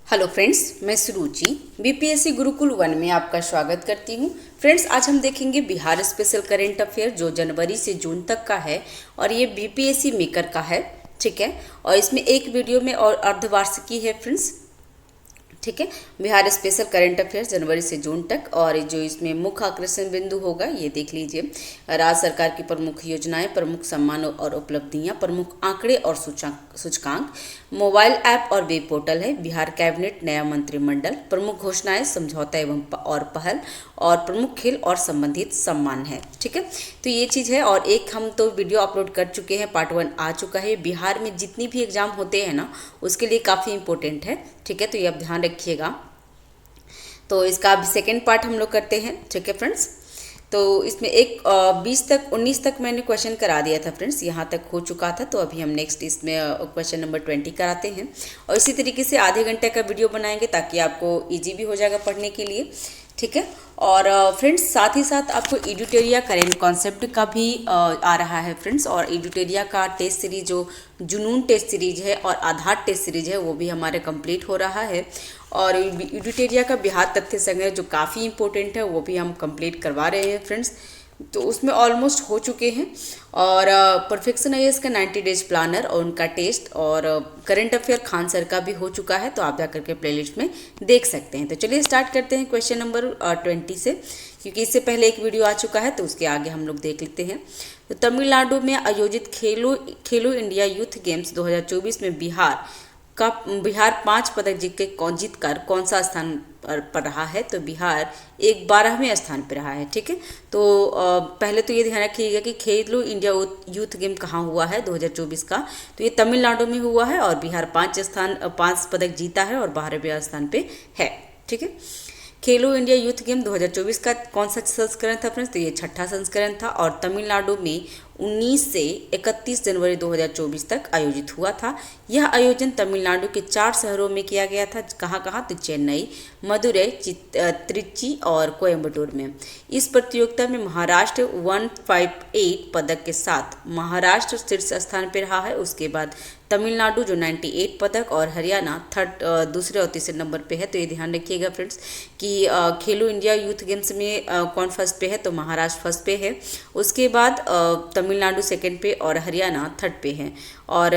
Hello friends, मैं सुरुचि BPSC Gurukul 1 में आपका स्वागत करती हूँ। फ्रेंड्स, आज हम देखेंगे बिहार स्पेशल करंट अफेयर जो जनवरी से जून तक का है और ये बीपीएससी मेकर का है। ठीक है, और इसमें एक वीडियो में और अर्धवार्षिकी है फ्रेंड्स। ठीक है, बिहार स्पेशल करंट अफेयर जनवरी से जून तक, और जो इसमें मुख्य आकर्षण बिंदु होगा ये देख लीजिए। राज्य सरकार की प्रमुख योजनाएं, प्रमुख सम्मान और उपलब्धियां, प्रमुख आंकड़े और सूचकांक, मोबाइल ऐप और वेब पोर्टल है, बिहार कैबिनेट, नया मंत्रिमंडल, प्रमुख घोषणाएं, समझौता एवं और पहल, और प्रमुख खेल और संबंधित सम्मान है। ठीक है, तो ये चीज़ है। और एक हम तो वीडियो अपलोड कर चुके हैं, पार्ट 1 आ चुका है। बिहार में जितनी भी एग्जाम होते हैं ना, उसके लिए काफ़ी इंपॉर्टेंट है। ठीक है, तो ये आप ध्यान रखिएगा। तो इसका अब सेकेंड पार्ट हम लोग करते हैं। ठीक है फ्रेंड्स, तो इसमें 20 तक 19 तक मैंने क्वेश्चन करा दिया था फ्रेंड्स, यहाँ तक हो चुका था। तो अभी हम नेक्स्ट इसमें क्वेश्चन नंबर 20 कराते हैं, और इसी तरीके से आधे घंटे का वीडियो बनाएंगे ताकि आपको इजी भी हो जाएगा पढ़ने के लिए। ठीक है, और फ्रेंड्स साथ ही साथ आपको एडुटेरिया करेंट कॉन्सेप्ट का भी आ रहा है फ्रेंड्स, और एडुटेरिया का टेस्ट सीरीज जो जुनून टेस्ट सीरीज है और आधार टेस्ट सीरीज है वो भी हमारे कंप्लीट हो रहा है। और एडुटेरिया का बिहार तथ्य संग्रह जो काफ़ी इंपॉर्टेंट है वो भी हम कंप्लीट करवा रहे हैं फ्रेंड्स, तो उसमें ऑलमोस्ट हो चुके हैं। और परफेक्शन आईएएस का 90 डेज प्लानर और उनका टेस्ट, और करंट अफेयर खान सर का भी हो चुका है, तो आप जाकर के प्लेलिस्ट में देख सकते हैं। तो चलिए स्टार्ट करते हैं क्वेश्चन नंबर 20 से, क्योंकि इससे पहले एक वीडियो आ चुका है तो उसके आगे हम लोग देख लेते हैं। तो तमिलनाडु में आयोजित खेलो इंडिया यूथ गेम्स 2024 में बिहार 5 पदक जीतकर कौन सा स्थान पर रहा है? तो बिहार 12वें स्थान पर रहा है। ठीक है, तो पहले तो ये ध्यान रखिएगा कि खेलो इंडिया यूथ गेम कहाँ हुआ है 2024 का, तो ये तमिलनाडु में हुआ है, और बिहार 5 पदक जीता है और 12वें स्थान पे है। ठीक है, खेलो इंडिया यूथ गेम 2024 का कौन सा संस्करण था फ्रेंड्स? तो ये 6ठा संस्करण था, और तमिलनाडु में 19 से 31 जनवरी 2024 तक आयोजित हुआ था। यह आयोजन तमिलनाडु के 4 शहरों में किया गया था। कहाँ कहाँ? तो चेन्नई, मदुरई, त्रिची और कोयम्बटूर में। इस प्रतियोगिता में महाराष्ट्र 158 पदक के साथ महाराष्ट्र शीर्ष स्थान पर रहा है। उसके बाद तमिलनाडु जो 98 पदक, और हरियाणा दूसरे और तीसरे नंबर पे है। तो ये ध्यान रखिएगा फ्रेंड्स कि खेलो इंडिया यूथ गेम्स में कौन फर्स्ट पे है? तो महाराष्ट्र फर्स्ट पे है, उसके बाद तमिलनाडु सेकंड पे, और हरियाणा थर्ड पे है। और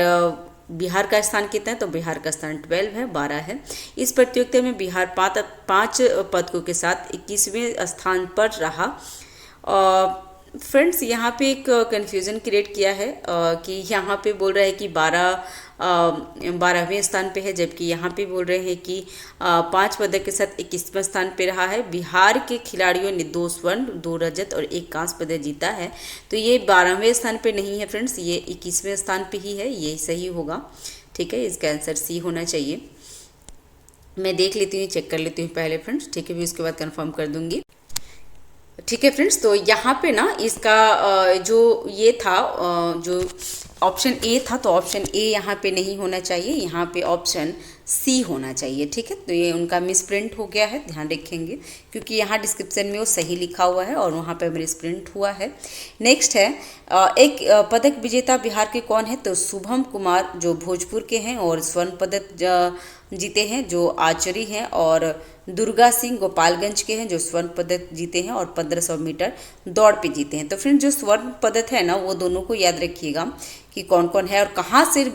बिहार का स्थान कितना है? तो बिहार का स्थान 12 है, 12 है। इस प्रतियोगिता में बिहार 5 पदकों के साथ 21वें स्थान पर रहा। फ्रेंड्स यहाँ पे एक कन्फ्यूज़न क्रिएट किया है कि यहाँ पे बोल रहे हैं कि 12वें स्थान पे है, जबकि यहाँ पे बोल रहे हैं कि 5 पदक के साथ 21वें स्थान पे रहा है। बिहार के खिलाड़ियों ने 2 स्वर्ण, 2 रजत और 1 कांस्य पदक जीता है, तो ये 12वें स्थान पे नहीं है फ्रेंड्स, ये 21वें स्थान पे ही है, ये सही होगा। ठीक है, इसका आंसर सी होना चाहिए। मैं देख लेती हूँ, चेक कर लेती हूँ पहले फ्रेंड्स। ठीक है, फिर उसके बाद कन्फर्म कर दूँगी। ठीक है फ्रेंड्स, तो यहाँ पे ना इसका जो ये था, जो ऑप्शन ए था, तो ऑप्शन ए यहाँ पे नहीं होना चाहिए, यहाँ पे ऑप्शन सी होना चाहिए। ठीक है, तो ये उनका मिसप्रिंट हो गया है, ध्यान रखेंगे, क्योंकि यहाँ डिस्क्रिप्शन में वो सही लिखा हुआ है और वहाँ पे मिसप्रिंट हुआ है। नेक्स्ट है एक पदक विजेता बिहार के कौन है? तो शुभम कुमार जो भोजपुर के हैं और स्वर्ण पदक जीते हैं जो आर्चरी हैं, और दुर्गा सिंह गोपालगंज के हैं जो स्वर्ण पदक जीते हैं और 1500 मीटर दौड़ पे जीते हैं। तो फ्रेंड्स जो स्वर्ण पदक है ना, वो दोनों को याद रखिएगा कि कौन कौन है और कहाँ से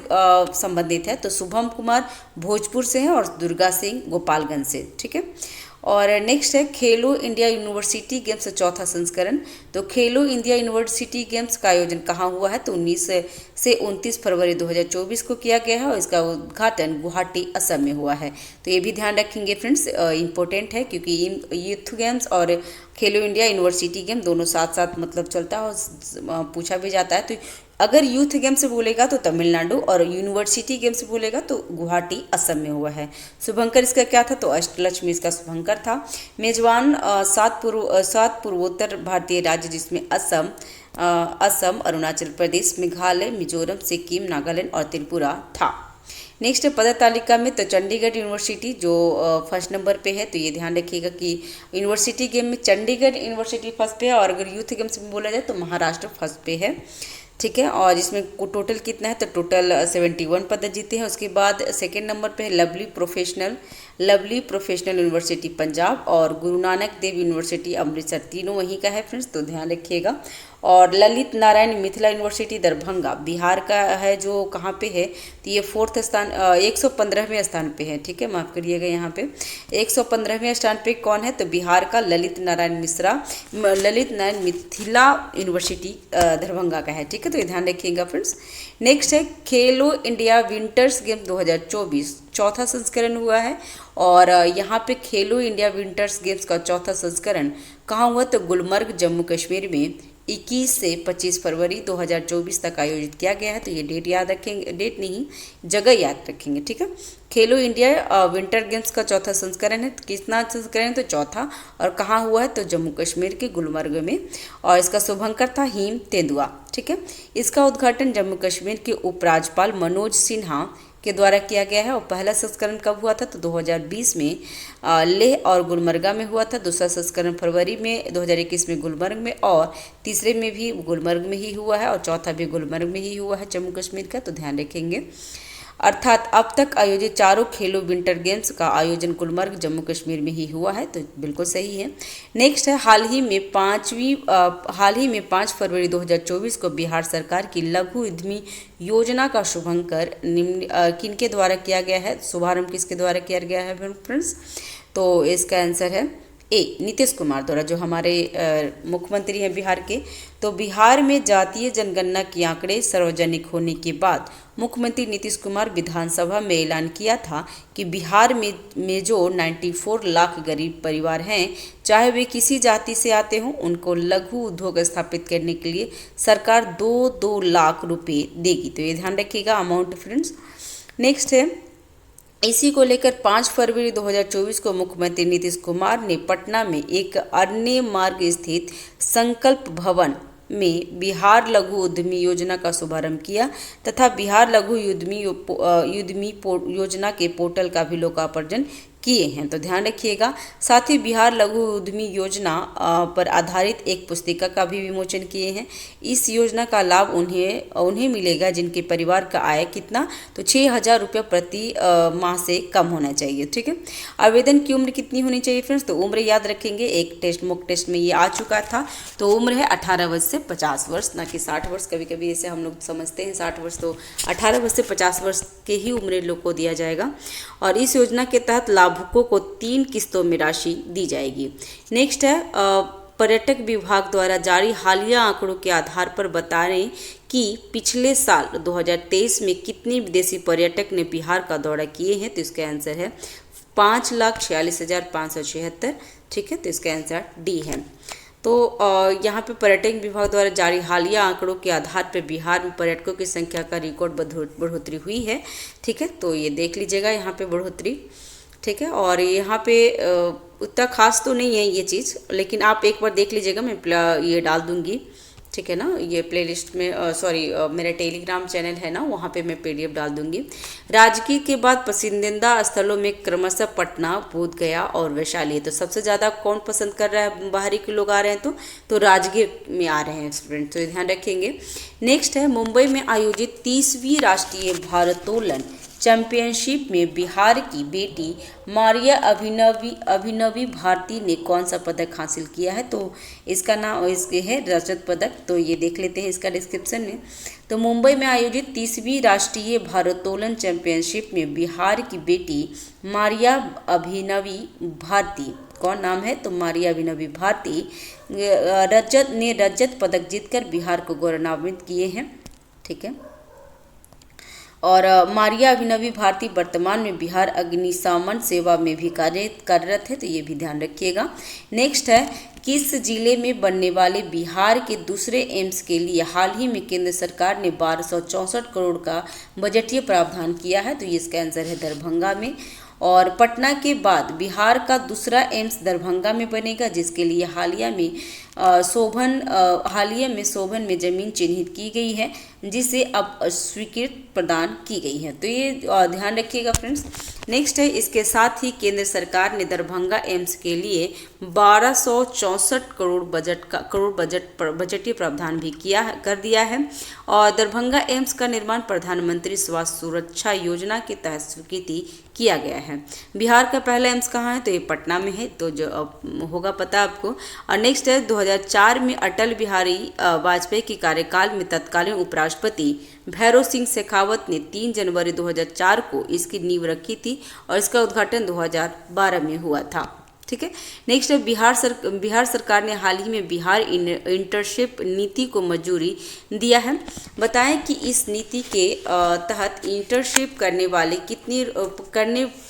संबंधित है। तो शुभम कुमार भोजपुर से हैं और दुर्गा सिंह गोपालगंज से। ठीक है, और नेक्स्ट है खेलो इंडिया यूनिवर्सिटी गेम्स 4था संस्करण। तो खेलो इंडिया यूनिवर्सिटी गेम्स का आयोजन कहाँ हुआ है? तो 19 से 29 फरवरी 2024 को किया गया है, और इसका उद्घाटन गुवाहाटी असम में हुआ है। तो ये भी ध्यान रखेंगे फ्रेंड्स, इंपॉर्टेंट है, क्योंकि यूथ गेम्स और खेलो इंडिया यूनिवर्सिटी गेम दोनों साथ साथ मतलब चलता है और पूछा भी जाता है। तो अगर यूथ गेम से बोलेगा तो तमिलनाडु, और यूनिवर्सिटी गेम से बोलेगा तो गुवाहाटी असम में हुआ है। शुभंकर इसका क्या था? तो अष्टलक्ष्मी इसका शुभंकर था। मेजबान 7 पूर्वोत्तर भारतीय राज्य, जिसमें असम, अरुणाचल प्रदेश, मेघालय, मिजोरम, सिक्किम, नागालैंड और त्रिपुरा था। नेक्स्ट है पदक तालिका में, तो चंडीगढ़ यूनिवर्सिटी जो फर्स्ट नंबर पे है। तो ये ध्यान रखिएगा कि यूनिवर्सिटी गेम में चंडीगढ़ यूनिवर्सिटी फर्स्ट पे है, और अगर यूथ गेम्स में बोला जाए तो महाराष्ट्र फर्स्ट पे है। ठीक है। और इसमें टोटल कितना है, तो टोटल 71 पदक जीते हैं। उसके बाद सेकंड नंबर पे है लवली प्रोफेशनल यूनिवर्सिटी पंजाब और गुरु नानक देव यूनिवर्सिटी अमृतसर, तीनों वहीं का है फ्रेंड्स, तो ध्यान रखिएगा। और ललित नारायण मिथिला यूनिवर्सिटी दरभंगा बिहार का है, जो कहाँ पे है, तो ये 4th स्थान 115वें स्थान पे है। ठीक है, माफ़ करिएगा, यहाँ पे 115वें स्थान पे कौन है, तो बिहार का ललित नारायण मिथिला यूनिवर्सिटी दरभंगा का है। ठीक है, तो ये ध्यान रखिएगा फ्रेंड्स। नेक्स्ट है खेलो इंडिया विंटर्स गेम 2024, चौथा संस्करण हुआ है। और यहाँ पे खेलो इंडिया विंटर्स गेम्स का चौथा संस्करण कहाँ हुआ, तो गुलमर्ग जम्मू कश्मीर में 21 से 25 फरवरी 2024 तक आयोजित किया गया है। तो ये डेट याद रखेंगे, डेट नहीं जगह याद रखेंगे। ठीक है, खेलो इंडिया विंटर गेम्स का चौथा संस्करण है। तो कितना संस्करण है, तो चौथा, और कहाँ हुआ है, तो जम्मू कश्मीर के गुलमर्ग में। और इसका शुभंकर था हिम तेंदुआ। ठीक है, इसका उद्घाटन जम्मू कश्मीर के उपराज्यपाल मनोज सिन्हा के द्वारा किया गया है। और पहला संस्करण कब हुआ था, तो 2020 में लेह और गुलमर्गा में हुआ था। दूसरा संस्करण फरवरी में 2021 में गुलमर्ग में, और तीसरे में भी गुलमर्ग में ही हुआ है, और चौथा भी गुलमर्ग में ही हुआ है जम्मू कश्मीर का, तो ध्यान रखेंगे। अर्थात अब तक आयोजित चारों खेलो विंटर गेम्स का आयोजन गुलमर्ग जम्मू कश्मीर में ही हुआ है, तो बिल्कुल सही है। नेक्स्ट है हाल ही में 5 फरवरी 2024 को बिहार सरकार की लघु उद्यमी योजना का शुभारंभ किनके द्वारा किया गया है, शुभारंभ किसके द्वारा किया गया है फ्रेंड्स, तो इसका आंसर है ए नीतीश कुमार द्वारा, जो हमारे मुख्यमंत्री हैं बिहार के। तो बिहार में जातीय जनगणना के आंकड़े सार्वजनिक होने के बाद मुख्यमंत्री नीतीश कुमार विधानसभा में ऐलान किया था कि बिहार में जो 94 लाख गरीब परिवार हैं, चाहे वे किसी जाति से आते हों, उनको लघु उद्योग स्थापित करने के लिए सरकार 2 लाख रुपए देगी। तो ये ध्यान रखिएगा अमाउंट फ्रेंड्स। नेक्स्ट है, इसी को लेकर 5 फरवरी 2024 को मुख्यमंत्री नीतीश कुमार ने पटना में एक अन्य मार्ग स्थित संकल्प भवन में बिहार लघु उद्यमी योजना का शुभारंभ किया तथा बिहार लघु उद्यमी योजना के पोर्टल का भी लोकार्पण किए हैं। तो ध्यान रखिएगा। साथ ही बिहार लघु उद्यमी योजना पर आधारित एक पुस्तिका का भी विमोचन किए हैं। इस योजना का लाभ उन्हें मिलेगा जिनके परिवार का आय कितना, तो 6,000 रुपये प्रति माह से कम होना चाहिए। ठीक है, आवेदन की उम्र कितनी होनी चाहिए फ्रेंड्स, तो उम्र याद रखेंगे, एक मॉक टेस्ट में ये आ चुका था। तो उम्र है 18 वर्ष से 50 वर्ष, ना कि 60 वर्ष। कभी कभी ऐसे हम लोग समझते हैं 60 वर्ष, तो 18 वर्ष से 50 वर्ष के ही उम्र लोग को दिया जाएगा। और इस योजना के तहत लाभुकों को 3 किस्तों में राशि दी जाएगी। नेक्स्ट है, पर्यटक विभाग द्वारा जारी हालिया आंकड़ों के आधार पर बता रहे कि पिछले साल 2023 में कितने विदेशी पर्यटक ने बिहार का दौरा किए हैं, तो इसका आंसर है 5,46,576। ठीक है, तो इसका आंसर डी है। तो यहाँ पे पर्यटन विभाग द्वारा जारी हालिया आंकड़ों के आधार पर बिहार में पर्यटकों की संख्या का रिकॉर्ड बढ़ोतरी हुई है। ठीक है, तो ये देख लीजिएगा यहाँ पे बढ़ोतरी। ठीक है, और यहाँ पे उतना खास तो नहीं है ये चीज़, लेकिन आप एक बार देख लीजिएगा, मैं ये डाल दूँगी। ठीक है ना, ये प्लेलिस्ट में मेरा टेलीग्राम चैनल है ना, वहाँ पे मैं PDF डाल दूँगी। राजगीर के बाद पसंदीदा स्थलों में क्रमशः पटना, बोधगया और वैशाली। तो सबसे ज़्यादा कौन पसंद कर रहा है, बाहरी के लोग आ रहे हैं तो राजगीर में आ रहे हैं स्टूडेंट, तो ध्यान रखेंगे। नेक्स्ट है, मुंबई में आयोजित 30वीं राष्ट्रीय भारोत्तोलन चैंपियनशिप में बिहार की बेटी मारिया अभिनवी भारती ने कौन सा पदक हासिल किया है, तो इसका नाम इसके है रजत पदक। तो ये देख लेते हैं इसका डिस्क्रिप्शन में। तो मुंबई में आयोजित 30वीं राष्ट्रीय भारोत्तोलन चैंपियनशिप में बिहार की बेटी मारिया अभिनवी भारती, कौन नाम है, तो मारिया अभिनवी भारती रजत पदक जीतकर बिहार को गौरवान्वित किए हैं। ठीक है, और मारिया अभिनवी भारती वर्तमान में बिहार अग्निशमन सेवा में भी कार्यरत है, तो ये भी ध्यान रखिएगा। नेक्स्ट है, किस जिले में बनने वाले बिहार के दूसरे एम्स के लिए हाल ही में केंद्र सरकार ने 1264 करोड़ का बजटीय प्रावधान किया है, तो इसका आंसर है दरभंगा में। और पटना के बाद बिहार का दूसरा एम्स दरभंगा में बनेगा, जिसके लिए हालिया में शोभन में जमीन चिन्हित की गई है, जिसे अब स्वीकृति प्रदान की गई है। तो ये ध्यान रखिएगा फ्रेंड्स। नेक्स्ट है, इसके साथ ही केंद्र सरकार ने दरभंगा एम्स के लिए 1264 करोड़ बजटीय प्रावधान भी कर दिया है। और दरभंगा एम्स का निर्माण प्रधानमंत्री स्वास्थ्य सुरक्षा योजना के तहत स्वीकृति किया गया है। बिहार का पहला एम्स कहाँ है, तो ये पटना में है, तो जो होगा पता आपको। और नेक्स्ट है, 2004 में अटल बिहारी वाजपेयी के कार्यकाल में तत्कालीन उपराष्ट्रपति भैरों सिंह शेखावत ने 3 जनवरी 2004 को इसकी नींव रखी थी और इसका उद्घाटन 2012 में हुआ था। ठीक है। नेक्स्ट है, बिहार सरकार ने हाल ही में बिहार इंटर्नशिप नीति को मंजूरी दिया है। बताएं कि इस नीति के तहत इंटर्नशिप करने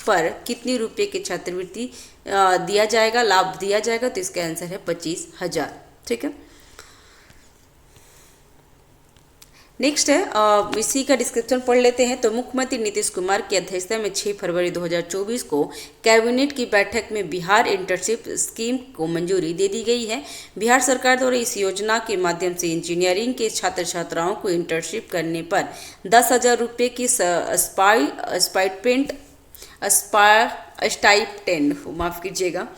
पर कितने रुपए की छात्रवृत्ति दिया जाएगा, लाभ दिया जाएगा, तो इसका आंसर है 25,000। ठीक है। नेक्स्ट है, इसी का डिस्क्रिप्शन पढ़ लेते हैं। तो मुख्यमंत्री नीतीश कुमार की अध्यक्षता में 6 फरवरी 2024 को कैबिनेट की बैठक में बिहार इंटर्नशिप स्कीम को मंजूरी दे दी गई है। बिहार सरकार द्वारा इस योजना के माध्यम से इंजीनियरिंग के छात्र छात्राओं को इंटर्नशिप करने पर 10,000 रुपये की स्टाइपेंड माफ कीजिएगा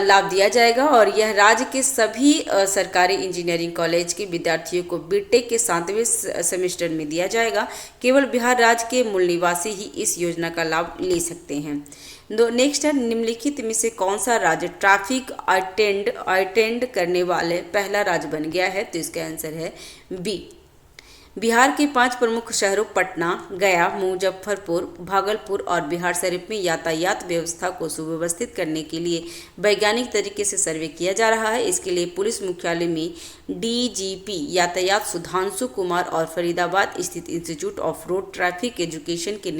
लाभ दिया जाएगा। और यह राज्य के सभी सरकारी इंजीनियरिंग कॉलेज के विद्यार्थियों को बीटेक के 7वें सेमेस्टर में दिया जाएगा। केवल बिहार राज्य के मूल निवासी ही इस योजना का लाभ ले सकते हैं। नेक्स्ट है, निम्नलिखित में से कौन सा राज्य ट्रैफिक अटेंड करने वाले पहला राज्य बन गया है, तो इसका आंसर है बी। बिहार के 5 प्रमुख शहरों पटना, गया, मुजफ्फरपुर, भागलपुर और बिहार शरीफ में यातायात व्यवस्था को सुव्यवस्थित करने के लिए वैज्ञानिक तरीके से सर्वे किया जा रहा है। इसके लिए पुलिस मुख्यालय में डीजीपी यातायात सुधांशु कुमार और फरीदाबाद स्थित institute of road traffic education के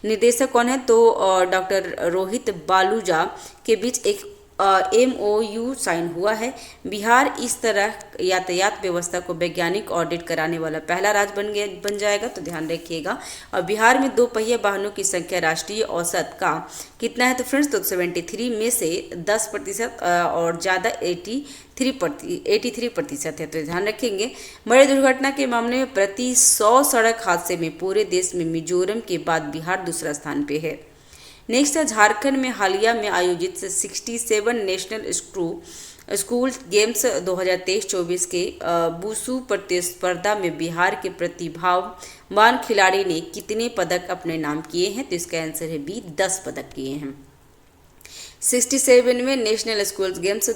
निदेशक कौन है, तो डॉक्टर रोहित बालूजा के बीच एक MOU साइन हुआ है। बिहार इस तरह यातायात व्यवस्था को वैज्ञानिक ऑडिट कराने वाला पहला राज्य बन जाएगा, तो ध्यान रखिएगा। और बिहार में 2 पहिया वाहनों की संख्या राष्ट्रीय औसत का कितना है, तो फ्रेंड्स तो 73 में से 10% और ज़्यादा 83% है, तो ध्यान रखेंगे। बड़े दुर्घटना के मामले में प्रति 100 सड़क हादसे में पूरे देश में मिजोरम के बाद बिहार दूसरा स्थान पे है। नेक्स्ट है, झारखंड में हालिया में आयोजित 67 नेशनल स्कूल गेम्स 2023-24 के वुशु प्रतिस्पर्धा में बिहार के प्रतिभावान खिलाड़ी ने कितने पदक अपने नाम किए हैं, तो इसका आंसर है बी, 10 पदक किए हैं। 67वें नेशनल स्कूल गेम्स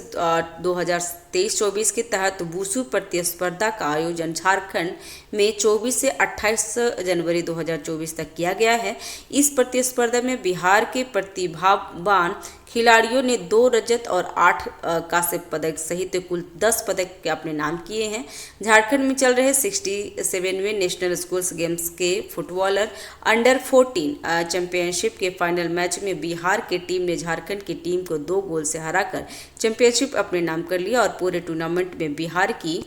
2023-24 के तहत वुशु प्रतिस्पर्धा का आयोजन झारखंड में 24 से 28 जनवरी 2024 तक किया गया है। इस प्रतिस्पर्धा में बिहार के प्रतिभावान खिलाड़ियों ने 2 रजत और 8 कांस्य पदक सहित कुल 10 पदक अपने नाम किए हैं। झारखंड में चल रहे 67वें नेशनल स्कूल्स गेम्स के फुटबॉलर अंडर 14 चैंपियनशिप के फाइनल मैच में बिहार की टीम ने झारखंड की टीम को 2 गोल से हराकर चैंपियनशिप अपने नाम कर लिया। और पूरे टूर्नामेंट में बिहार की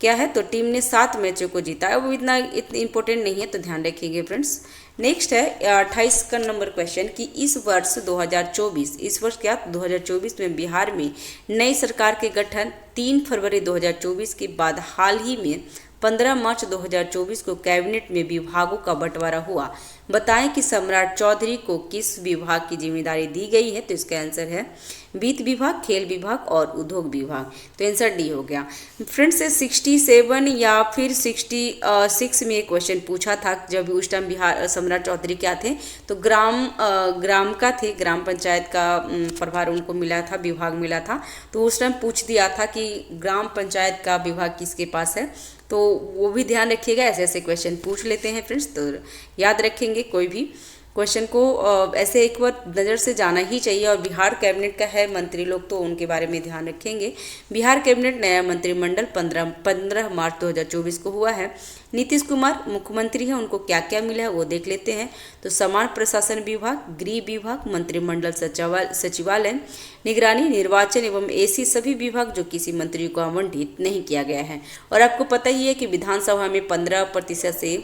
क्या है, तो टीम ने 7 मैचों को जीता है। वो इतना इंपॉर्टेंट नहीं है, तो ध्यान रखिएगा फ्रेंड्स। नेक्स्ट है 28 का नंबर क्वेश्चन कि इस वर्ष 2024 में बिहार में नई सरकार के गठन 3 फरवरी 2024 के बाद हाल ही में 15 मार्च 2024 को कैबिनेट में विभागों का बंटवारा हुआ। बताएं कि सम्राट चौधरी को किस विभाग की जिम्मेदारी दी गई है, तो इसका आंसर है वित्त विभाग, खेल विभाग और उद्योग विभाग, तो आंसर डी हो गया। फ्रेंड्स 67 या फिर 66 में एक क्वेश्चन पूछा था, जब उस टाइम बिहार सम्राट चौधरी क्या थे, तो ग्राम का थे, ग्राम पंचायत का प्रभार उनको मिला था, विभाग मिला था। तो उस टाइम पूछ दिया था कि ग्राम पंचायत का विभाग किसके पास है, तो वो भी ध्यान रखिएगा। ऐसे ऐसे क्वेश्चन पूछ लेते हैं फ्रेंड्स, तो याद रखेंगे कोई भी क्वेश्चन को ऐसे एक बार नज़र से जाना ही चाहिए। और बिहार कैबिनेट का है मंत्री लोग, तो उनके बारे में ध्यान रखेंगे। बिहार कैबिनेट नया मंत्रिमंडल 15 मार्च 2024 को हुआ है। नीतीश कुमार मुख्यमंत्री हैं, उनको क्या क्या मिला है वो देख लेते हैं। तो समान प्रशासन विभाग, गृह विभाग, मंत्रिमंडल सचिवालय, निगरानी, निर्वाचन एवं ऐसी सभी विभाग जो किसी मंत्री को आवंटित नहीं किया गया है। और आपको पता ही है कि विधानसभा में 15% से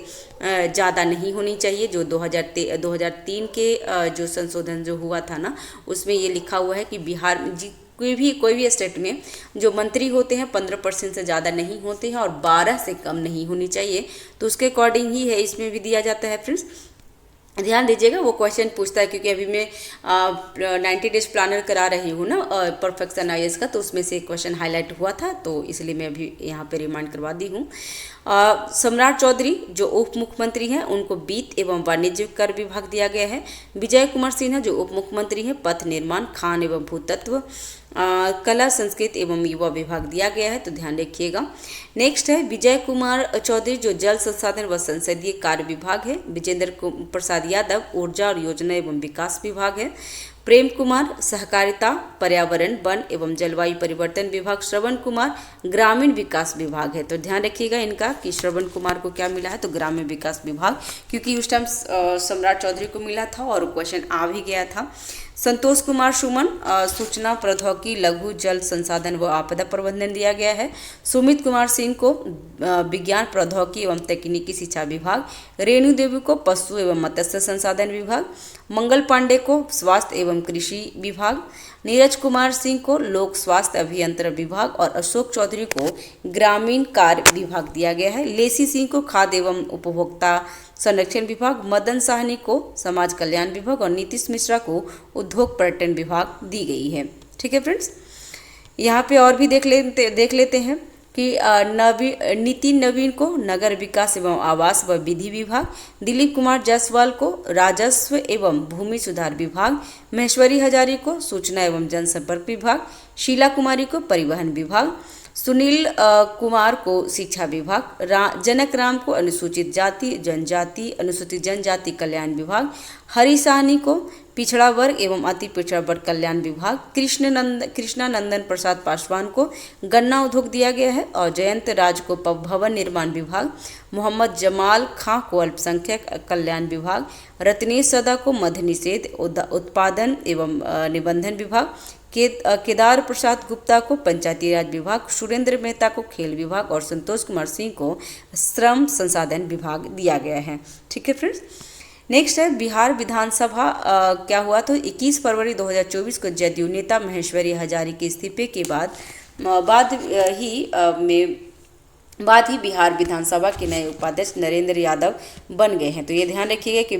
ज़्यादा नहीं होनी चाहिए। जो 2003 के जो संशोधन जो हुआ था ना, उसमें ये लिखा हुआ है कि बिहार में कोई भी स्टेट में जो मंत्री होते हैं 15% से ज़्यादा नहीं होते हैं और 12 से कम नहीं होनी चाहिए। तो उसके अकॉर्डिंग ही है इसमें भी दिया जाता है फ्रेंड्स। ध्यान दीजिएगा, वो क्वेश्चन पूछता है क्योंकि अभी मैं 90 डेज प्लानर करा रही हूँ ना परफेक्शन आईएएस का, तो उसमें से क्वेश्चन हाईलाइट हुआ था, तो इसलिए मैं अभी यहाँ पे रिमाइंड करवा दी हूँ। सम्राट चौधरी जो उप मुख्यमंत्री हैं उनको वित्त एवं वाणिज्य कर विभाग दिया गया है। विजय कुमार सिन्हा जो उप मुख्यमंत्री हैं पथ निर्माण, खान एवं भूतत्व, कला, संस्कृति एवं युवा विभाग दिया गया है, तो ध्यान रखिएगा। नेक्स्ट है विजय कुमार चौधरी जो जल संसाधन व संसदीय कार्य विभाग है। विजेंद्र प्रसाद यादव ऊर्जा और योजना एवं विकास विभाग है। प्रेम कुमार सहकारिता, पर्यावरण, वन एवं जलवायु परिवर्तन विभाग। श्रवण कुमार ग्रामीण विकास विभाग है, तो ध्यान रखिएगा इनका कि श्रवण कुमार को क्या मिला है, तो ग्रामीण विकास विभाग, क्योंकि उस टाइम सम्राट चौधरी को मिला था और क्वेश्चन आ भी गया था। संतोष कुमार सुमन सूचना प्रौद्योगिकी, लघु जल संसाधन व आपदा प्रबंधन दिया गया है। सुमित कुमार सिंह को विज्ञान प्रौद्योगिकी एवं तकनीकी शिक्षा विभाग। रेणु देवी को पशु एवं मत्स्य संसाधन विभाग। मंगल पांडे को स्वास्थ्य एवं कृषि विभाग। नीरज कुमार सिंह को लोक स्वास्थ्य अभियंत्रण विभाग और अशोक चौधरी को ग्रामीण कार्य विभाग दिया गया है। लेसी सिंह को खाद्य एवं उपभोक्ता संरक्षण विभाग। मदन साहनी को समाज कल्याण विभाग और नीतीश मिश्रा को उद्योग पर्यटन विभाग दी गई है। ठीक है फ्रेंड्स, यहाँ पे और भी देख लेते हैं कि नितिन नवीन को नगर विकास एवं आवास व विधि विभाग। दिलीप कुमार जायसवाल को राजस्व एवं भूमि सुधार विभाग। महेश्वरी हजारी को सूचना एवं जनसंपर्क विभाग। शीला कुमारी को परिवहन विभाग। सुनील कुमार को शिक्षा विभाग। जनक राम को अनुसूचित जनजाति कल्याण विभाग। हरि साहनी को पिछड़ा वर्ग एवं अति पिछड़ा वर्ग कल्याण विभाग। कृष्णानंदन प्रसाद पासवान को गन्ना उद्योग दिया गया है और जयंत राज को भवन निर्माण विभाग। मोहम्मद जमाल खां को अल्पसंख्यक कल्याण विभाग। रत्नेश सदा को मद्य निषेध उत्पादन एवं निबंधन विभाग। केदार प्रसाद गुप्ता को पंचायती राज विभाग। सुरेंद्र मेहता को खेल विभाग और संतोष कुमार सिंह को श्रम संसाधन विभाग दिया गया है। ठीक है फ्रेंड्स, नेक्स्ट है बिहार विधानसभा क्या हुआ, तो 21 फरवरी 2024 को जदयू नेता महेश्वरी हजारी के इस्तीफे के बाद ही बिहार विधानसभा के नए उपाध्यक्ष नरेंद्र यादव बन गए हैं। तो ये ध्यान रखिएगा कि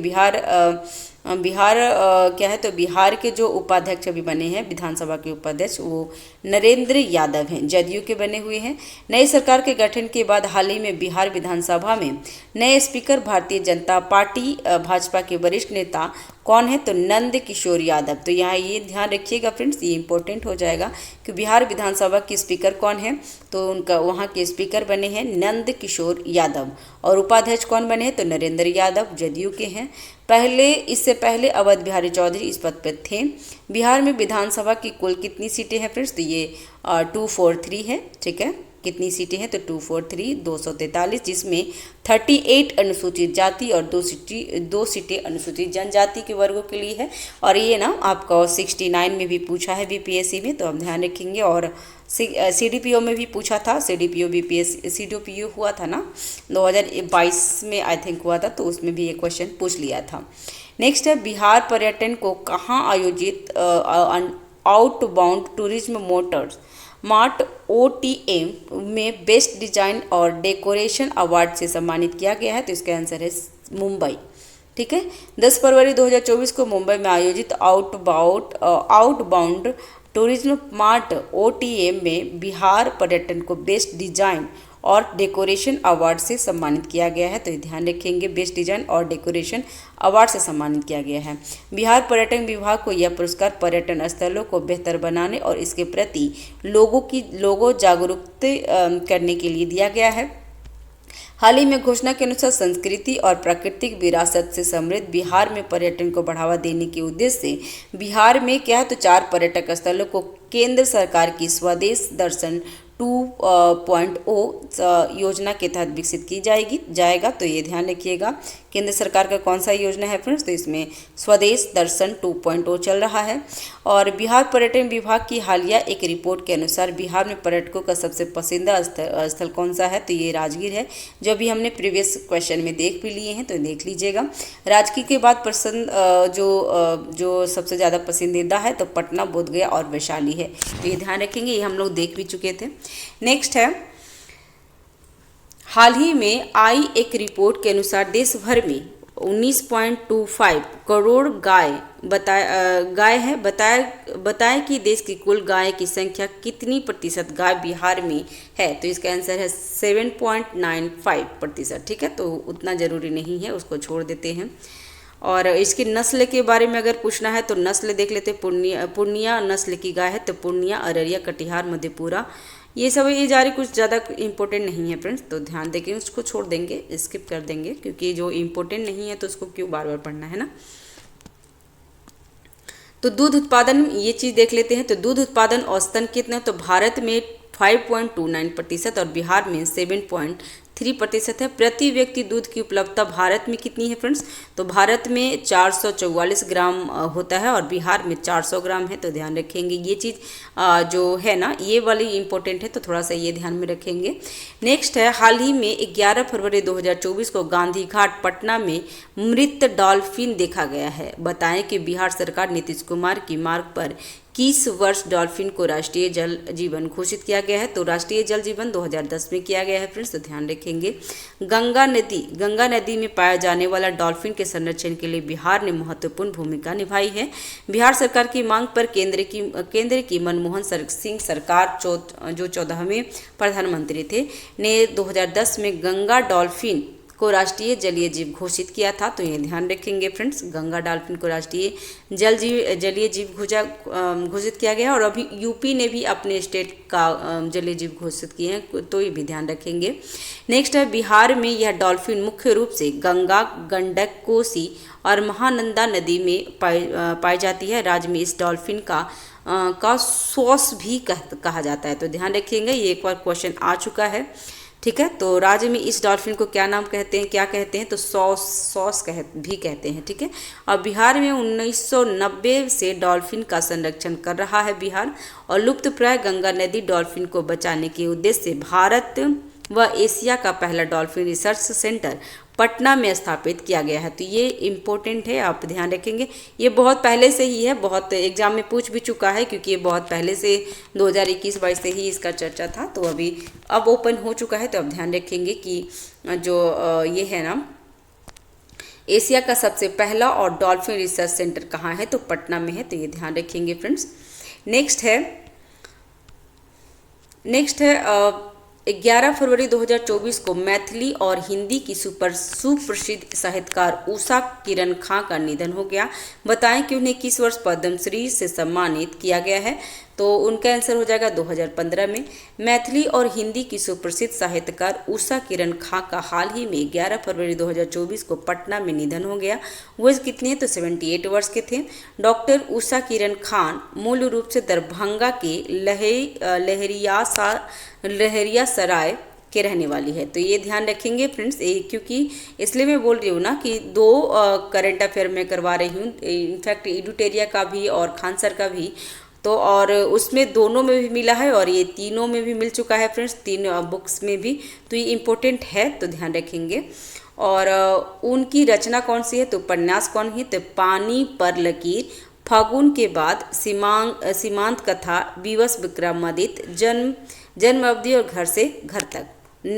बिहार के जो उपाध्यक्ष अभी बने हैं विधानसभा के उपाध्यक्ष वो नरेंद्र यादव हैं, जदयू के बने हुए हैं। नई सरकार के गठन के बाद हाल ही में बिहार विधानसभा में नए स्पीकर भारतीय जनता पार्टी भाजपा के वरिष्ठ नेता कौन है, तो नंद किशोर यादव। तो यहाँ ये ध्यान रखिएगा फ्रेंड्स, ये इंपॉर्टेंट हो जाएगा कि बिहार विधानसभा के स्पीकर कौन है, तो उनका वहाँ के स्पीकर बने हैं नंद किशोर यादव और उपाध्यक्ष कौन बने हैं, तो नरेंद्र यादव जदयू के हैं। इससे पहले अवध बिहारी चौधरी इस पद पर थे। बिहार में विधानसभा की कुल कितनी सीटें हैं फ्रेंड्स, तो ये 243 है। ठीक है, कितनी सीटें हैं, तो 243 243, जिसमें 38 अनुसूचित जाति और 2 सीटें अनुसूचित जनजाति के वर्गों के लिए है। और ये ना आपका 69 में भी पूछा है बीपीएससी में, तो हम ध्यान रखेंगे। और सीडीपीओ में भी पूछा था, सीडीपीओ हुआ था ना 2022 में आई थिंक हुआ था, तो उसमें भी ये क्वेश्चन पूछ लिया था। नेक्स्ट है बिहार पर्यटन को कहाँ आयोजित outbound tourism Motors mart OTM में बेस्ट डिजाइन और डेकोरेशन अवार्ड से सम्मानित किया गया है, तो इसका आंसर है मुंबई। ठीक है, 10 फरवरी 2024 को मुंबई में आयोजित आउटबाउंड टूरिज्म मार्ट OTM में बिहार पर्यटन को बेस्ट डिजाइन और डेकोरेशन अवार्ड से सम्मानित किया गया है। तो ये ध्यान रखेंगे, बेस्ट डिजाइन और डेकोरेशन अवार्ड से सम्मानित किया गया है। बिहार पर्यटन विभाग को यह पुरस्कार पर्यटन स्थलों को बेहतर बनाने और इसके प्रति लोगों जागरूक करने के लिए दिया गया है। हाल ही में घोषणा के अनुसार संस्कृति और प्राकृतिक विरासत से समृद्ध बिहार में पर्यटन को बढ़ावा देने के उद्देश्य से बिहार में क्या है, तो 4 पर्यटक स्थलों को केंद्र सरकार की स्वदेश दर्शन 2.0 योजना के तहत विकसित की जाएगा। तो ये ध्यान रखिएगा। केंद्र सरकार का कौन सा योजना है फ्रेंड्स, तो इसमें स्वदेश दर्शन 2.0 चल रहा है। और बिहार पर्यटन विभाग की हालिया एक रिपोर्ट के अनुसार बिहार में पर्यटकों का सबसे पसंदीदा स्थल कौन सा है, तो ये राजगीर है, जो अभी हमने प्रीवियस क्वेश्चन में देख भी लिए हैं, तो देख लीजिएगा। राजगीर के बाद जो सबसे ज़्यादा पसंदीदा है तो पटना, बोधगया और वैशाली है। तो ये ध्यान रखेंगे, ये हम लोग देख भी चुके थे। नेक्स्ट है, हाल ही में आई एक रिपोर्ट के अनुसार देश भर में 19.25 करोड़ गाय बताया कि देश की कुल गाय की संख्या कितनी प्रतिशत गाय बिहार में है, तो इसका आंसर है 7.95%। ठीक है, तो उतना ज़रूरी नहीं है, उसको छोड़ देते हैं। और इसकी नस्ल के बारे में अगर पूछना है तो नस्ल देख लेते हैं। पूर्णिया नस्ल की गाय है, तो पूर्णिया, अररिया, कटिहार, मधेपुरा, ये सब ये जा रही, कुछ ज़्यादा इंपॉर्टेंट नहीं है फ्रेंड्स, तो ध्यान देंगे, उसको छोड़ देंगे, स्किप कर देंगे, क्योंकि जो इंपॉर्टेंट नहीं है तो उसको क्यों बार बार पढ़ना है ना। तो दूध उत्पादन, ये चीज़ देख लेते हैं। तो दूध उत्पादन औसतन कितना, तो भारत में 5.29% और बिहार में 7.3% है। प्रति व्यक्ति दूध की उपलब्धता भारत में कितनी है फ्रेंड्स, तो भारत में 444 ग्राम होता है और बिहार में 400 ग्राम है। तो ध्यान रखेंगे, ये चीज़ जो है ना, ये वाली इंपॉर्टेंट है, तो थोड़ा सा ये ध्यान में रखेंगे। नेक्स्ट है, हाल ही में 11 फरवरी 2024 को गांधी घाट पटना में मृत डॉल्फिन देखा गया है। बताएं कि बिहार सरकार नीतीश कुमार की मार्ग पर किस वर्ष डॉल्फिन को राष्ट्रीय जल जीवन घोषित किया गया है, तो राष्ट्रीय जल जीवन 2010 में किया गया है फ्रेंड्स, तो ध्यान रखेंगे। गंगा नदी में पाया जाने वाला डॉल्फिन के संरक्षण के लिए बिहार ने महत्वपूर्ण भूमिका निभाई है। बिहार सरकार की मांग पर केंद्र की मनमोहन सिंह सरकार, जो 14वें प्रधानमंत्री थे, ने 2010 में गंगा डॉल्फिन को राष्ट्रीय जलीय जीव घोषित किया था। तो ये ध्यान रखेंगे फ्रेंड्स, गंगा डॉल्फिन को राष्ट्रीय जलीय जीव घोषित किया गया है। और अभी यूपी ने भी अपने स्टेट का जलीय जीव घोषित किए हैं, तो ये भी ध्यान रखेंगे। नेक्स्ट है, बिहार में यह डॉल्फिन मुख्य रूप से गंगा, गंडक, कोसी और महानंदा नदी में पाई जाती है। राज्य में इस डॉल्फिन का सॉस भी कहा जाता है, तो ध्यान रखिएगा, ये एक बार क्वेश्चन आ चुका है। ठीक है, तो राज्य में इस डॉल्फिन को क्या नाम कहते हैं, क्या कहते हैं, तो सॉस भी कहते हैं। ठीक है, और बिहार में 1990 से डॉल्फिन का संरक्षण कर रहा है बिहार। और लुप्तप्राय गंगा नदी डॉल्फिन को बचाने के उद्देश्य से भारत व एशिया का पहला डॉल्फिन रिसर्च सेंटर पटना में स्थापित किया गया है। तो ये इम्पोर्टेंट है, आप ध्यान रखेंगे। ये बहुत पहले से ही है, बहुत एग्जाम में पूछ भी चुका है, क्योंकि ये बहुत पहले से 2021-22 से ही इसका चर्चा था, तो अब ओपन हो चुका है। तो अब ध्यान रखेंगे कि जो ये है ना, एशिया का सबसे पहला और डॉल्फिन रिसर्च सेंटर कहाँ है, तो पटना में है, तो ये ध्यान रखेंगे फ्रेंड्स। नेक्स्ट है 11 फरवरी 2024 को मैथिली और हिंदी की सुप्रसिद्ध साहित्यकार उषा किरण खां का निधन हो गया। बताएं कि उन्हें किस वर्ष पद्मश्री से सम्मानित किया गया है, तो उनका आंसर हो जाएगा 2015 में। मैथिली और हिंदी की सुप्रसिद्ध साहित्यकार उषा किरण खां का हाल ही में 11 फरवरी 2024 को पटना में निधन हो गया। वो कितने, तो 78 वर्ष के थे। डॉक्टर उषा किरण खान मूल रूप से दरभंगा के लहरिया सराय के रहने वाली है, तो ये ध्यान रखेंगे फ्रेंड्स, क्योंकि इसलिए मैं बोल रही हूँ ना कि 2 करंट अफेयर में करवा रही हूँ, इनफैक्ट एडुटेरिया का भी और खान सर का भी, तो और उसमें दोनों में भी मिला है और ये तीनों में भी मिल चुका है फ्रेंड्स, 3 बुक्स में भी, तो ये इम्पोर्टेंट है, तो ध्यान रखेंगे। और उनकी रचना कौन सी है, तो उपन्यास कौन है, तो पानी पर लकीर, फागुन के बाद, सीमांत कथा, विवश विक्रमादित्य, जन्म अवधि और घर से घर तक।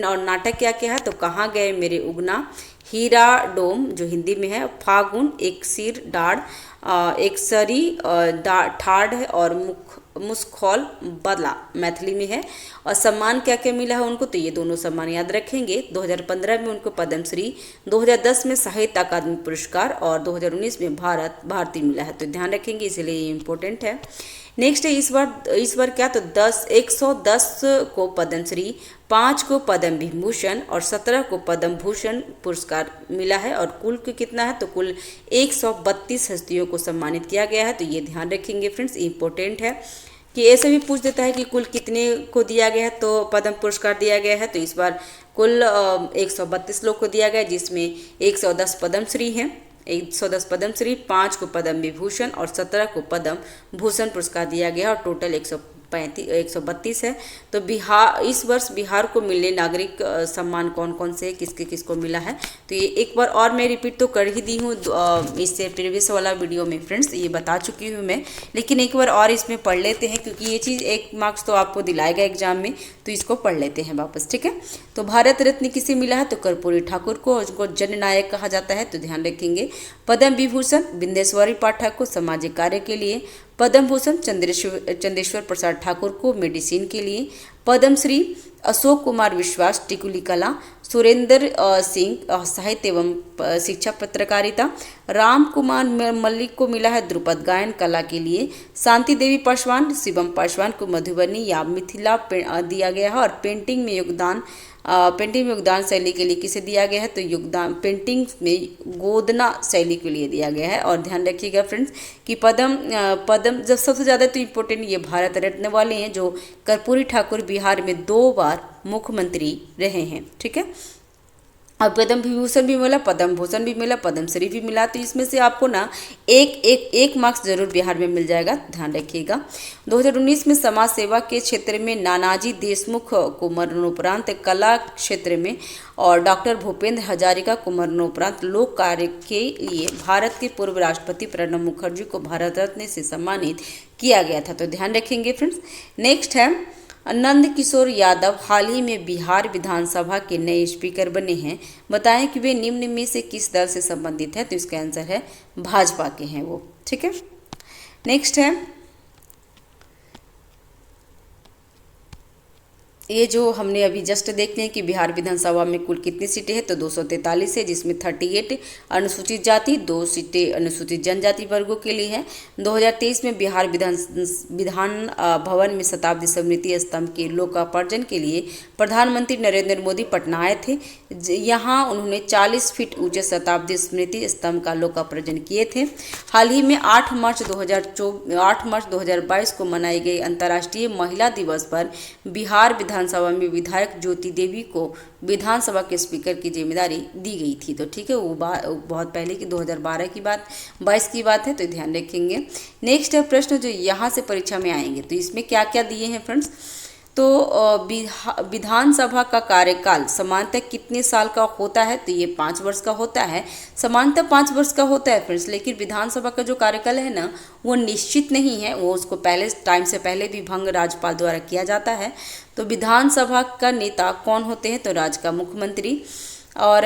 और नाटक क्या क्या है, तो कहाँ गए मेरे उगना, हीरा डोम जो हिंदी में है, फागुन, एक सिर डाढ़, एक सरी ठाढ़ है, और मुस्खौल बदला मैथिली में है। और सम्मान क्या क्या मिला है उनको, तो ये दोनों सम्मान याद रखेंगे। 2015 में उनको पद्मश्री, 2010 में साहित्य अकादमी पुरस्कार और 2019 में भारती मिला है, तो ध्यान रखेंगे, इसलिए ये इम्पोर्टेंट है। नेक्स्ट है इस बार क्या, तो 110 को पद्मश्री, 5 को पद्म विभूषण और 17 को पद्म भूषण पुरस्कार मिला है। और कुल कितना है, तो कुल 132 हस्तियों को सम्मानित किया गया है, तो ये ध्यान रखेंगे फ्रेंड्स, इम्पोर्टेंट है। कि ऐसे भी पूछ देता है कि कुल कितने को दिया गया है, तो पद्म पुरस्कार दिया गया है, तो इस बार कुल 132 लोग को दिया गया, जिसमें 110 पद्मश्री हैं, 110 पद्मश्री, 5 को पद्म विभूषण और 17 को पद्म भूषण पुरस्कार दिया गया और टोटल 132 है। तो बिहार, इस वर्ष बिहार को मिलने नागरिक सम्मान कौन कौन से, किसके किसको मिला है, तो ये एक बार और मैं रिपीट तो कर ही दी हूँ इससे प्रीवियस वाला वीडियो में फ्रेंड्स, ये बता चुकी हूँ मैं, लेकिन एक बार और इसमें पढ़ लेते हैं क्योंकि ये चीज़ 1 मार्क्स तो आपको दिलाएगा एग्जाम में, तो इसको पढ़ लेते हैं वापस, ठीक है। तो भारत रत्न किसे मिला है, तो कर्पूरी ठाकुर को, उसको जननायक कहा जाता है, तो ध्यान रखेंगे। पद्म विभूषण बिंदेश्वरी पाठक को सामाजिक कार्य के लिए, पद्म भूषण चंदेश्वर प्रसाद ठाकुर को मेडिसिन के लिए, पद्मश्री अशोक कुमार विश्वास टिकुली कला, सुरेंद्र सिंह साहित्य एवं शिक्षा पत्रकारिता, राम कुमार मल्लिक को मिला है ध्रुपद गायन कला के लिए, शांति देवी पासवान, शिवम पासवान को मधुबनी या मिथिला दिया गया है, और पेंटिंग में योगदान शैली के लिए किसे दिया गया है, तो योगदान पेंटिंग में गोदना शैली के लिए दिया गया है। और ध्यान रखिएगा फ्रेंड्स कि पद्म जब सबसे ज़्यादा तो इम्पोर्टेंट ये भारत रत्न वाले हैं, जो कर्पूरी ठाकुर बिहार में 2 बार मुख्यमंत्री रहे हैं, ठीक है। और पद्म विभूषण भी मिला, पद्म भूषण भी मिला, पद्मश्री भी मिला, तो इसमें से आपको ना एक मार्क्स जरूर बिहार में मिल जाएगा, ध्यान रखिएगा। 2019 में समाज सेवा के क्षेत्र में नानाजी देशमुख को मरणोपरांत, कला क्षेत्र में और डॉक्टर भूपेंद्र हजारिका को मरणोपरांत लोक कार्य के लिए भारत के पूर्व राष्ट्रपति प्रणब मुखर्जी को भारत रत्न से सम्मानित किया गया था, तो ध्यान रखेंगे फ्रेंड्स। नेक्स्ट है नंद किशोर यादव हाल ही में बिहार विधानसभा के नए स्पीकर बने हैं, बताएं कि वे निम्न में से किस दल से संबंधित है, तो इसका आंसर है भाजपा के हैं वो, ठीक है। नेक्स्ट है ये जो हमने अभी जस्ट देखते हैं कि बिहार विधानसभा में कुल कितनी सीटें हैं, तो 243 है, जिसमें 38 अनुसूचित जाति, 2 सीटें अनुसूचित जनजाति वर्गों के लिए हैं। 2023 में बिहार विधान भवन में शताब्दी स्मृति स्तंभ के लोकार्पण के लिए प्रधानमंत्री नरेंद्र मोदी पटना आए थे। यहाँ उन्होंने 40 फीट ऊंचे शताब्दी स्मृति स्तंभ का लोकार्पण किए थे। हाल ही में 8 मार्च 2022 को मनाई गई अंतर्राष्ट्रीय महिला दिवस पर बिहार विधानसभा में विधायक ज्योति देवी को विधानसभा के स्पीकर की जिम्मेदारी दी गई थी, तो ठीक है, वो बहुत पहले की 2012 की बात 22 की बात है, तो ध्यान रखेंगे। नेक्स्ट है प्रश्न जो यहाँ से परीक्षा में आएंगे, तो इसमें क्या क्या दिए हैं फ्रेंड्स, तो विधानसभा का कार्यकाल सामान्यतः कितने साल का होता है, तो ये 5 वर्ष का होता है, सामान्यतः 5 वर्ष का होता है फ्रेंड्स, लेकिन विधानसभा का जो कार्यकाल है ना वो निश्चित नहीं है, वो उसको पहले टाइम से पहले भी भंग राज्यपाल द्वारा किया जाता है। तो विधानसभा का नेता कौन होते हैं, तो राज्य का मुख्यमंत्री। और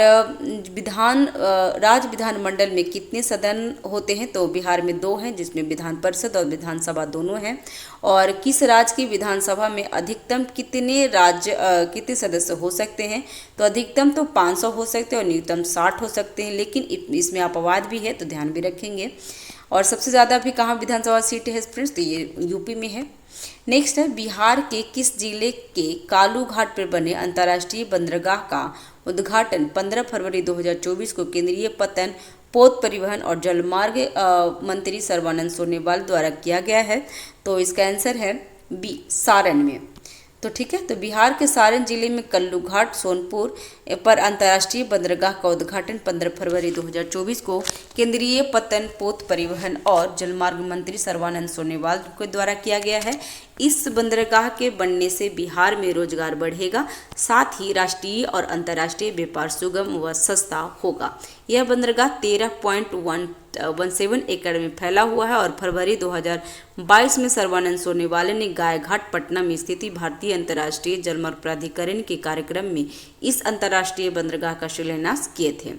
राज्य विधानमंडल में कितने सदन होते हैं, तो बिहार में 2 हैं, जिसमें विधान परिषद और विधानसभा दोनों हैं। और किस राज्य की विधानसभा में अधिकतम कितने सदस्य हो सकते हैं, तो अधिकतम तो 500 हो सकते हैं और न्यूनतम 60 हो सकते हैं, लेकिन इसमें अपवाद भी है, तो ध्यान भी रखेंगे। और सबसे ज़्यादा भी कहाँ विधानसभा सीट है फ्रेंड्स, तो ये यूपी में है। नेक्स्ट है बिहार के किस जिले के कालू घाट पर बने अंतर्राष्ट्रीय बंदरगाह का उद्घाटन 15 फरवरी 2024 को केंद्रीय पतन पोत परिवहन और जलमार्ग मंत्री सर्बानंद सोनोवाल द्वारा किया गया है, तो इसका आंसर है बी सारण में, तो ठीक है। तो बिहार के सारण जिले में कल्लू घाट सोनपुर पर अंतर्राष्ट्रीय बंदरगाह का उद्घाटन 15 फरवरी 2024 को केंद्रीय पतन पोत परिवहन और जलमार्ग मंत्री सर्बानंद सोनोवाल के द्वारा किया गया है। इस बंदरगाह के बनने से बिहार में रोजगार बढ़ेगा, साथ ही राष्ट्रीय और अंतर्राष्ट्रीय व्यापार सुगम व सस्ता होगा। यह बंदरगाह 13.17 एकड़ में फैला हुआ है और फरवरी 2022 में सर्बानंद सोनोवाल ने गायघाट पटना में स्थित भारतीय अंतर्राष्ट्रीय जलमार्ग प्राधिकरण के कार्यक्रम में इस अंतर्राष्ट्रीय बंदरगाह का शिलान्यास किए थे।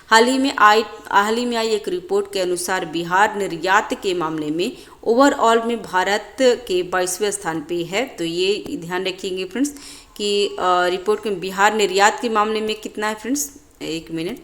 हाल ही में आई एक रिपोर्ट के अनुसार बिहार निर्यात के मामले में ओवरऑल में भारत के 22वें स्थान पे है, तो ये ध्यान रखेंगे फ्रेंड्स कि रिपोर्ट के बिहार निर्यात के मामले में कितना है फ्रेंड्स, एक मिनट,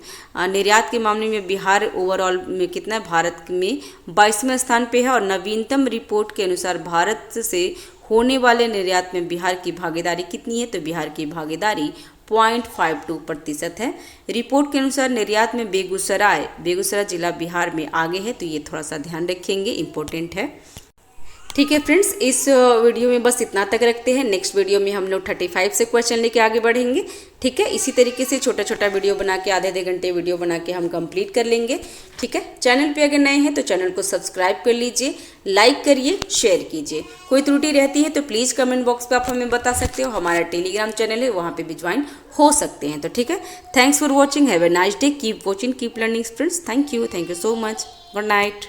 निर्यात के मामले में बिहार ओवरऑल में कितना है, भारत में 22वें स्थान पे है। और नवीनतम रिपोर्ट के अनुसार भारत से होने वाले निर्यात में बिहार की भागीदारी कितनी है, तो बिहार की भागीदारी 0.52% है। रिपोर्ट के अनुसार निर्यात में बेगूसराय जिला बिहार में आगे है, तो ये थोड़ा सा ध्यान रखेंगे, इम्पोर्टेंट है। ठीक है फ्रेंड्स, इस वीडियो में बस इतना तक रखते हैं। नेक्स्ट वीडियो में हम लोग 35 से क्वेश्चन लेके आगे बढ़ेंगे। ठीक है, इसी तरीके से छोटा छोटा वीडियो बना के आधे घंटे वीडियो बना के हम कंप्लीट कर लेंगे। ठीक है, चैनल पे अगर नए हैं तो चैनल को सब्सक्राइब कर लीजिए, लाइक करिए, शेयर कीजिए। कोई त्रुटि रहती है तो प्लीज़ कमेंट बॉक्स पे आप हमें बता सकते हो। हमारा टेलीग्राम चैनल है, वहाँ पे भी ज्वाइन हो सकते हैं। तो ठीक है, thanks for watching, have a nice day, keep watching, keep learning friends. Thank you so much, good night.